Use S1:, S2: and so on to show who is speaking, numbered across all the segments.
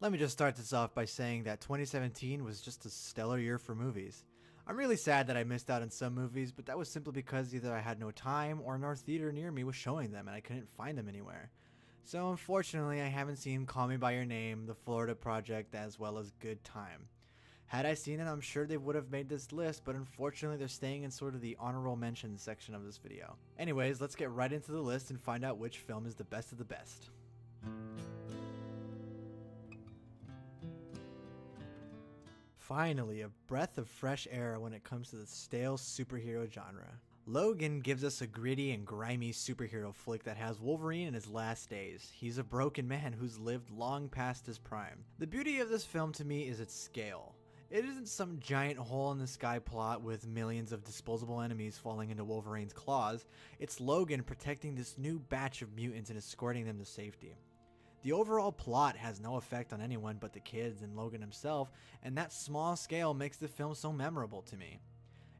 S1: Let me just start this off by saying that 2017 was just a stellar year for movies. I'm really sad that I missed out on some movies, but that was simply because either I had no time or no theater near me was showing them and I couldn't find them anywhere. So unfortunately, I haven't seen Call Me By Your Name, The Florida Project, as well as Good Time. Had I seen it, I'm sure they would have made this list, but unfortunately they're staying in sort of the honorable mentions section of this video. Anyways, let's get right into the list and find out which film is the best of the best. Finally, a breath of fresh air when it comes to the stale superhero genre. Logan gives us a gritty and grimy superhero flick that has Wolverine in his last days. He's a broken man who's lived long past his prime. The beauty of this film to me is its scale. It isn't some giant hole in the sky plot with millions of disposable enemies falling into Wolverine's claws. It's Logan protecting this new batch of mutants and escorting them to safety. The overall plot has no effect on anyone but the kids and Logan himself, and that small scale makes the film so memorable to me.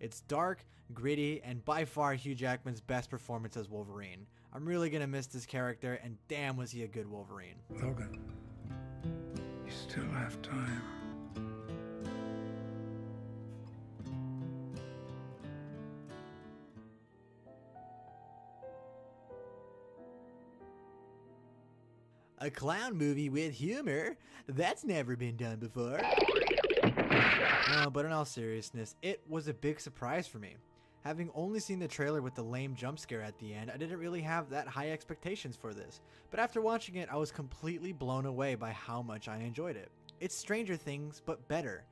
S1: It's dark, gritty, and by far Hugh Jackman's best performance as Wolverine. I'm really gonna miss this character, and damn was he a good Wolverine.
S2: Logan, you still have time.
S1: A clown movie with humor? That's never been done before. No, but in all seriousness, it was a big surprise for me. Having only seen the trailer with the lame jump scare at the end, I didn't really have that high expectations for this. But after watching it, I was completely blown away by how much I enjoyed it. It's Stranger Things, but better.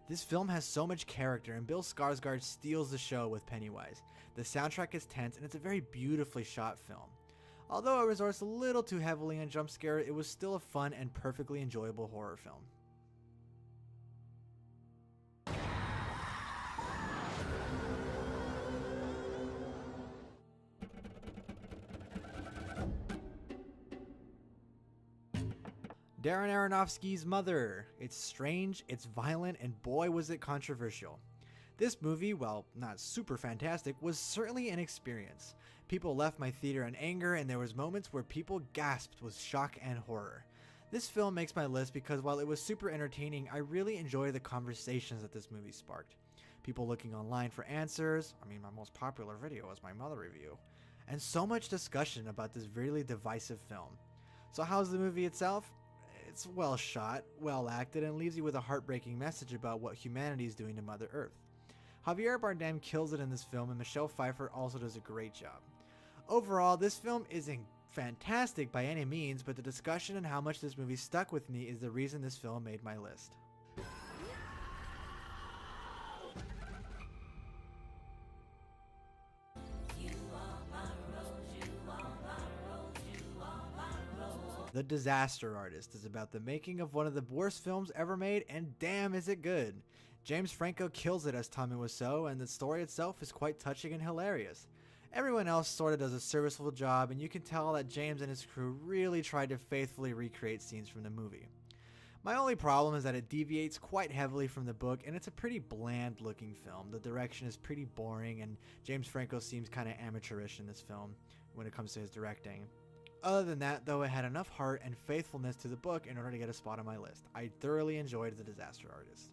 S1: This film has so much character, and Bill Skarsgård steals the show with Pennywise. The soundtrack is tense, and it's a very beautifully shot film. Although it resorts a little too heavily on jump scare, it was still a fun and perfectly enjoyable horror film. Darren Aronofsky's Mother. It's strange, it's violent, and boy was it controversial. This movie, while not super fantastic, was certainly an experience. People left my theater in anger, and there was moments where people gasped with shock and horror. This film makes my list because while it was super entertaining, I really enjoy the conversations that this movie sparked. People looking online for answers, my most popular video was my Mother review, and so much discussion about this really divisive film. So how's the movie itself? It's well shot, well acted, and leaves you with a heartbreaking message about what humanity is doing to Mother Earth. Javier Bardem kills it in this film, and Michelle Pfeiffer also does a great job. Overall, this film isn't fantastic by any means, but the discussion and how much this movie stuck with me is the reason this film made my list. The Disaster Artist is about the making of one of the worst films ever made, and damn is it good. James Franco kills it as Tommy Wiseau, and the story itself is quite touching and hilarious. Everyone else sort of does a serviceable job, and you can tell that James and his crew really tried to faithfully recreate scenes from the movie. My only problem is that it deviates quite heavily from the book, and it's a pretty bland looking film. The direction is pretty boring, and James Franco seems kinda amateurish in this film when it comes to his directing. Other than that, though, it had enough heart and faithfulness to the book in order to get a spot on my list. I thoroughly enjoyed The Disaster Artist.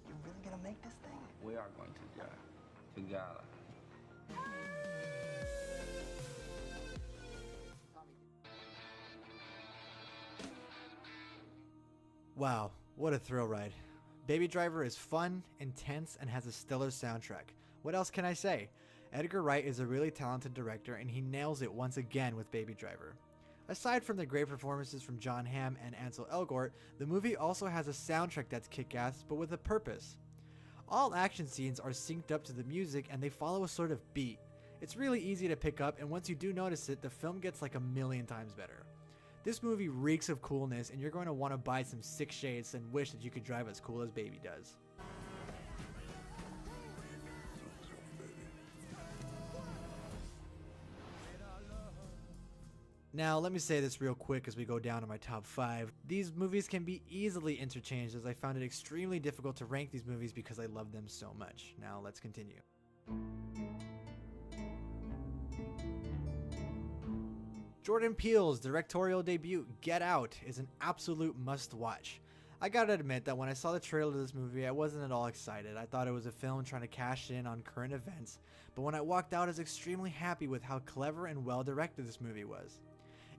S3: You're really gonna make this thing?
S4: We are going to go together.
S1: Wow, what a thrill ride. Baby Driver is fun, intense, and has a stellar soundtrack. What else can I say? Edgar Wright is a really talented director, and he nails it once again with Baby Driver. Aside from the great performances from Jon Hamm and Ansel Elgort, the movie also has a soundtrack that's kick-ass, but with a purpose. All action scenes are synced up to the music, and they follow a sort of beat. It's really easy to pick up, and once you do notice it, the film gets like a million times better. This movie reeks of coolness, and you're going to want to buy some sick shades and wish that you could drive as cool as Baby does. Now, let me say this real quick as we go down to my top 5. These movies can be easily interchanged, as I found it extremely difficult to rank these movies because I love them so much. Now, let's continue. Jordan Peele's directorial debut, Get Out, is an absolute must-watch. I gotta admit that when I saw the trailer of this movie, I wasn't at all excited. I thought it was a film trying to cash in on current events, but when I walked out, I was extremely happy with how clever and well directed this movie was.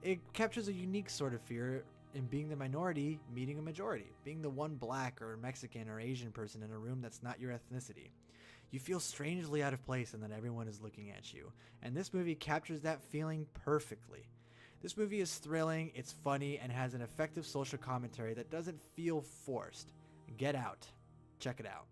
S1: It captures a unique sort of fear in being the minority meeting a majority, being the one black or Mexican or Asian person in a room that's not your ethnicity. You feel strangely out of place and that everyone is looking at you, and this movie captures that feeling perfectly. This movie is thrilling, it's funny, and has an effective social commentary that doesn't feel forced. Get Out. Check it out.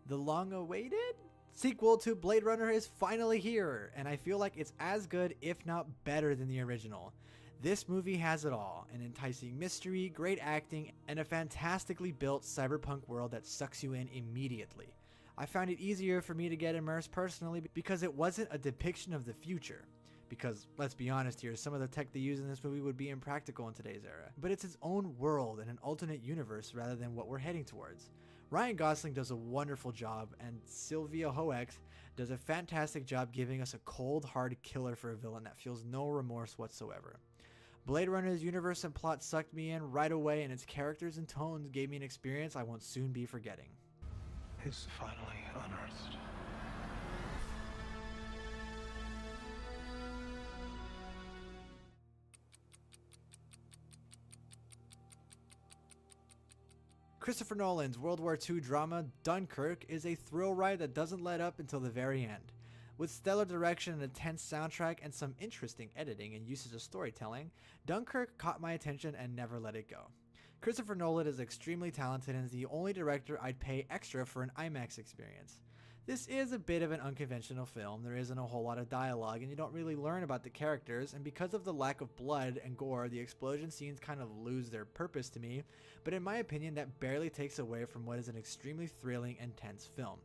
S1: The long-awaited sequel to Blade Runner is finally here, and I feel like it's as good, if not better, than the original. This movie has it all: an enticing mystery, great acting, and a fantastically built cyberpunk world that sucks you in immediately. I found it easier for me to get immersed personally because it wasn't a depiction of the future. Because, let's be honest here, some of the tech they use in this movie would be impractical in today's era. But it's its own world and an alternate universe rather than what we're heading towards. Ryan Gosling does a wonderful job, and Sylvia Hoeks does a fantastic job giving us a cold, hard killer for a villain that feels no remorse whatsoever. Blade Runner's universe and plot sucked me in right away, and its characters and tones gave me an experience I won't soon be forgetting.
S2: It's finally unearthed.
S1: Christopher Nolan's World War II drama Dunkirk is a thrill ride that doesn't let up until the very end. With stellar direction and a tense soundtrack and some interesting editing and uses of storytelling, Dunkirk caught my attention and never let it go. Christopher Nolan is extremely talented and is the only director I'd pay extra for an IMAX experience. This is a bit of an unconventional film. There isn't a whole lot of dialogue and you don't really learn about the characters, and because of the lack of blood and gore, the explosion scenes kind of lose their purpose to me, but in my opinion that barely takes away from what is an extremely thrilling and tense film.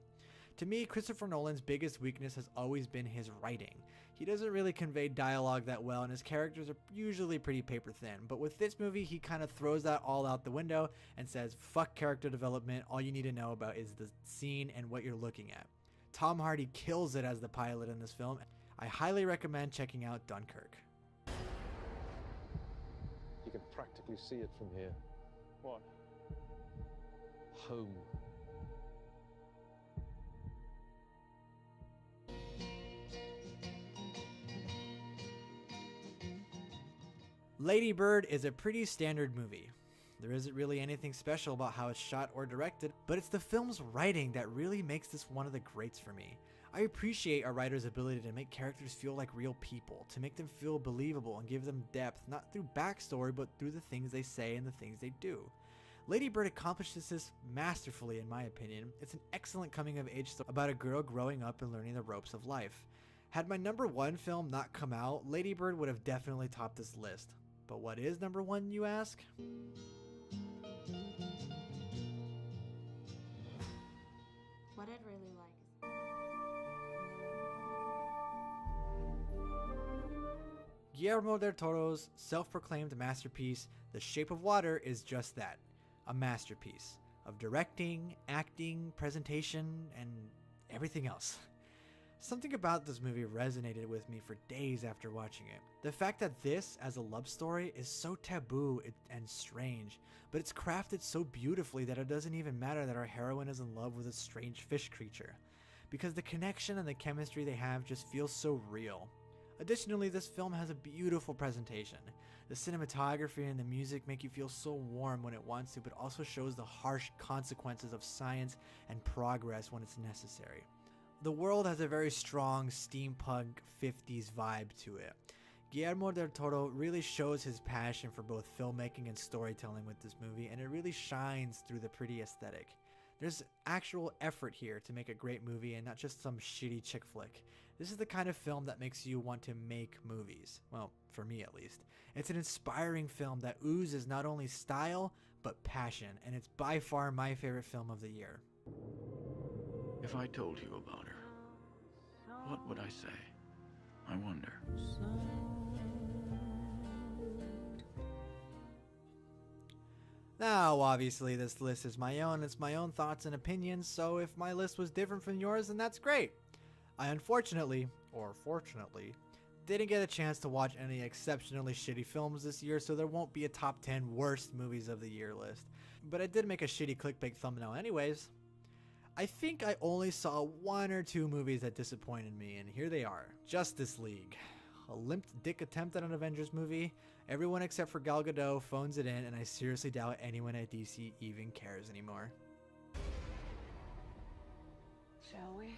S1: To me, Christopher Nolan's biggest weakness has always been his writing. He doesn't really convey dialogue that well and his characters are usually pretty paper thin, but with this movie he kind of throws that all out the window and says fuck character development, all you need to know about is the scene and what you're looking at. Tom Hardy kills it as the pilot in this film. I highly recommend checking out Dunkirk.
S5: You can practically see it from here. What? Home.
S1: Lady Bird is a pretty standard movie. There isn't really anything special about how it's shot or directed, but it's the film's writing that really makes this one of the greats for me. I appreciate a writer's ability to make characters feel like real people, to make them feel believable and give them depth, not through backstory, but through the things they say and the things they do. Lady Bird accomplishes this masterfully in my opinion. It's an excellent coming of age story about a girl growing up and learning the ropes of life. Had my number one film not come out, Lady Bird would have definitely topped this list. But what is number one, you ask?
S6: What I'd really like is
S1: Guillermo del Toro's self-proclaimed masterpiece, The Shape of Water, is just that, a masterpiece of directing, acting, presentation, and everything else. Something about this movie resonated with me for days after watching it. The fact that this, as a love story, is so taboo and strange, but it's crafted so beautifully that it doesn't even matter that our heroine is in love with a strange fish creature, because the connection and the chemistry they have just feels so real. Additionally, this film has a beautiful presentation. The cinematography and the music make you feel so warm when it wants to, but also shows the harsh consequences of science and progress when it's necessary. The world has a very strong steampunk 50s vibe to it. Guillermo del Toro really shows his passion for both filmmaking and storytelling with this movie, and it really shines through the pretty aesthetic. There's actual effort here to make a great movie and not just some shitty chick flick. This is the kind of film that makes you want to make movies. Well, for me at least. It's an inspiring film that oozes not only style, but passion, and it's by far my favorite film of the year.
S7: If I told you about her, what would I say? I wonder.
S1: Now, obviously, this list is my own. It's my own thoughts and opinions, so if my list was different from yours, then that's great. I unfortunately, or fortunately, didn't get a chance to watch any exceptionally shitty films this year, so there won't be a top 10 worst movies of the year list. But I did make a shitty clickbait thumbnail anyways. I think I only saw 1 or 2 movies that disappointed me, and here they are. Justice League. A limp dick attempt at an Avengers movie. Everyone except for Gal Gadot phones it in, and I seriously doubt anyone at DC even cares anymore.
S8: Shall we?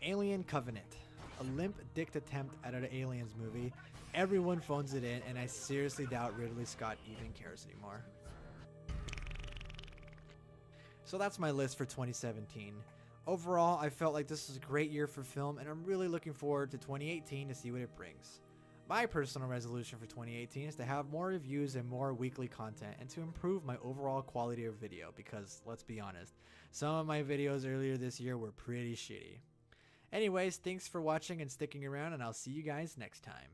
S1: Alien Covenant. A limp dick attempt at an Aliens movie. Everyone phones it in, and I seriously doubt Ridley Scott even cares anymore. So that's my list for 2017. Overall, I felt like this was a great year for film, and I'm really looking forward to 2018 to see what it brings. My personal resolution for 2018 is to have more reviews and more weekly content, and to improve my overall quality of video, because let's be honest, some of my videos earlier this year were pretty shitty. Anyways, thanks for watching and sticking around, and I'll see you guys next time.